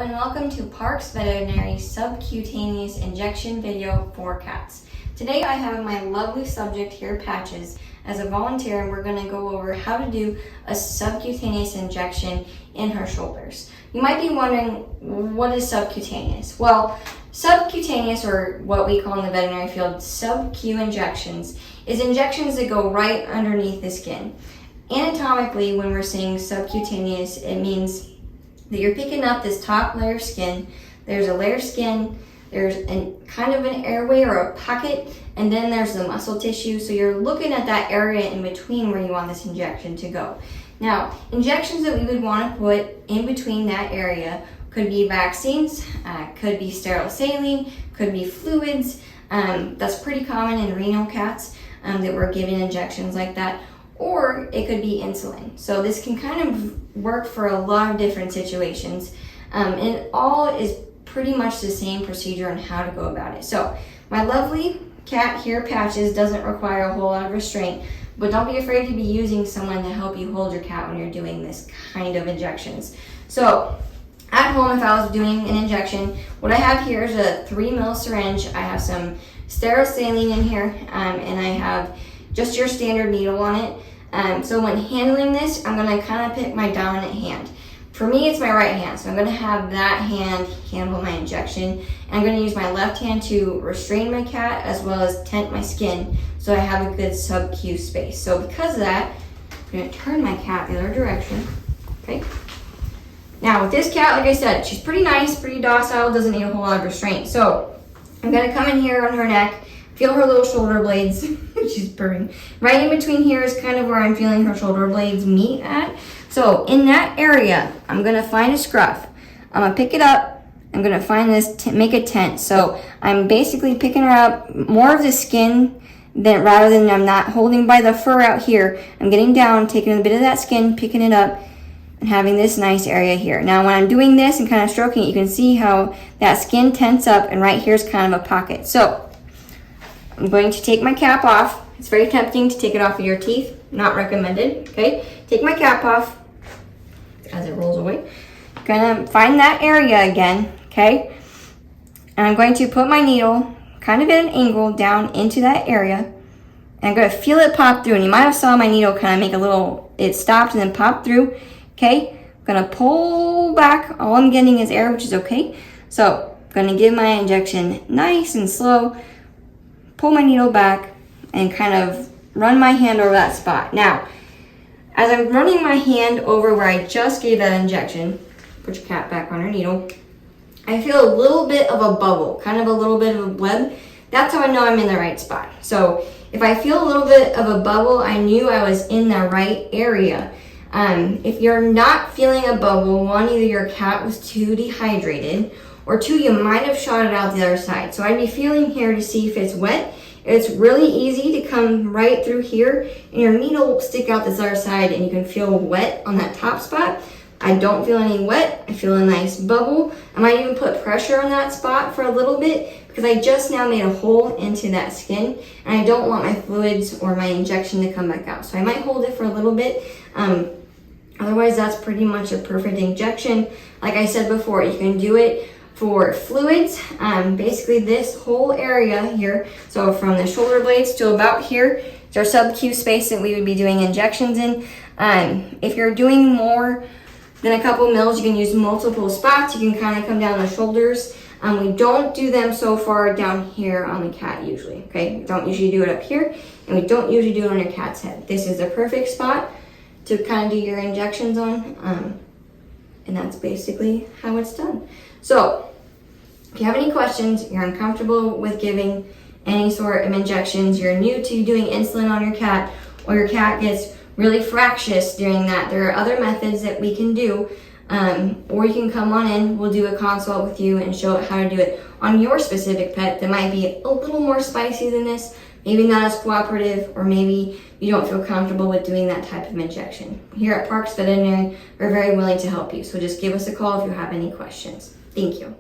and welcome to Parks Veterinary Subcutaneous Injection video for cats. Today I have my lovely subject here, Patches, as a volunteer, and we're going to go over how to do a subcutaneous injection in her shoulders. You might be wondering, what is subcutaneous? Well, subcutaneous, or what we call in the veterinary field sub-Q injections, is injections that go right underneath the skin. Anatomically, when we're saying subcutaneous, it means that you're picking up this top layer of skin. There's a layer of skin, there's kind of an airway or a pocket, and then there's the muscle tissue. So you're looking at that area in between where you want this injection to go. Now, injections that we would want to put in between that area could be vaccines, could be sterile saline, could be fluids. That's pretty common in renal cats that we're giving injections like that. Or it could be insulin. So this can kind of work for a lot of different situations. And it all is pretty much the same procedure on how to go about it. So my lovely cat here, Patches, doesn't require a whole lot of restraint, but don't be afraid to be using someone to help you hold your cat when you're doing this kind of injections. So at home, if I was doing an injection, what I have here is a 3 ml syringe. I have some sterile saline in here, and I have just your standard needle on it. So when handling this, I'm going to kind of pick my dominant hand. For me, it's my right hand, so I'm going to have that hand handle my injection. And I'm going to use my left hand to restrain my cat as well as tent my skin so I have a good sub-Q space. So because of that, I'm going to turn my cat the other direction. Okay. Now with this cat, like I said, she's pretty nice, pretty docile, doesn't need a whole lot of restraint. So I'm going to come in here on her neck, feel her little shoulder blades. She's purring. Right in between here is kind of where I'm feeling her shoulder blades meet at. So in that area, I'm going to find a scruff. I'm going to pick it up. I'm going to find this, make a tent. So I'm basically picking her up more of the skin rather than I'm not holding by the fur out here. I'm getting down, taking a bit of that skin, picking it up, and having this nice area here. Now when I'm doing this and kind of stroking it, you can see how that skin tents up, and right here is kind of a pocket. So I'm going to take my cap off. It's very tempting to take it off of your teeth. Not recommended, okay? Take my cap off as it rolls away. I'm gonna find that area again, okay? And I'm going to put my needle kind of at an angle down into that area. And I'm gonna feel it pop through. And you might have saw my needle kind of make a little, it stopped and then popped through, okay? I'm gonna pull back. All I'm getting is air, which is okay. So I'm gonna give my injection nice and slow. Pull my needle back and kind of run my hand over that spot. Now, as I'm running my hand over where I just gave that injection, put your cat back on her needle, I feel a little bit of a bubble, kind of a little bit of a web. That's how I know I'm in the right spot. So if I feel a little bit of a bubble, I knew I was in the right area. If you're not feeling a bubble, one, either your cat was too dehydrated, or two, you might have shot it out the other side. So I'd be feeling here to see if it's wet. It's really easy to come right through here, and your needle will stick out this other side, and you can feel wet on that top spot. I don't feel any wet. I feel a nice bubble. I might even put pressure on that spot for a little bit because I just now made a hole into that skin, and I don't want my fluids or my injection to come back out. So I might hold it for a little bit. Otherwise, that's pretty much a perfect injection. Like I said before, you can do it for fluids, basically this whole area here. So from the shoulder blades to about here, it's our sub-Q space that we would be doing injections in. If you're doing more than a couple mils, you can use multiple spots. You can kind of come down the shoulders. We don't do them so far down here on the cat usually, okay? We don't usually do it up here, and we don't usually do it on your cat's head. This is the perfect spot to kind of do your injections on, and that's basically how it's done. So if you have any questions, you're uncomfortable with giving any sort of injections, you're new to doing insulin on your cat, or your cat gets really fractious during that, there are other methods that we can do, or you can come on in, we'll do a consult with you and show how to do it on your specific pet that might be a little more spicy than this, maybe not as cooperative, or maybe you don't feel comfortable with doing that type of injection. Here at Parks Veterinary, we're very willing to help you, so just give us a call if you have any questions. Thank you.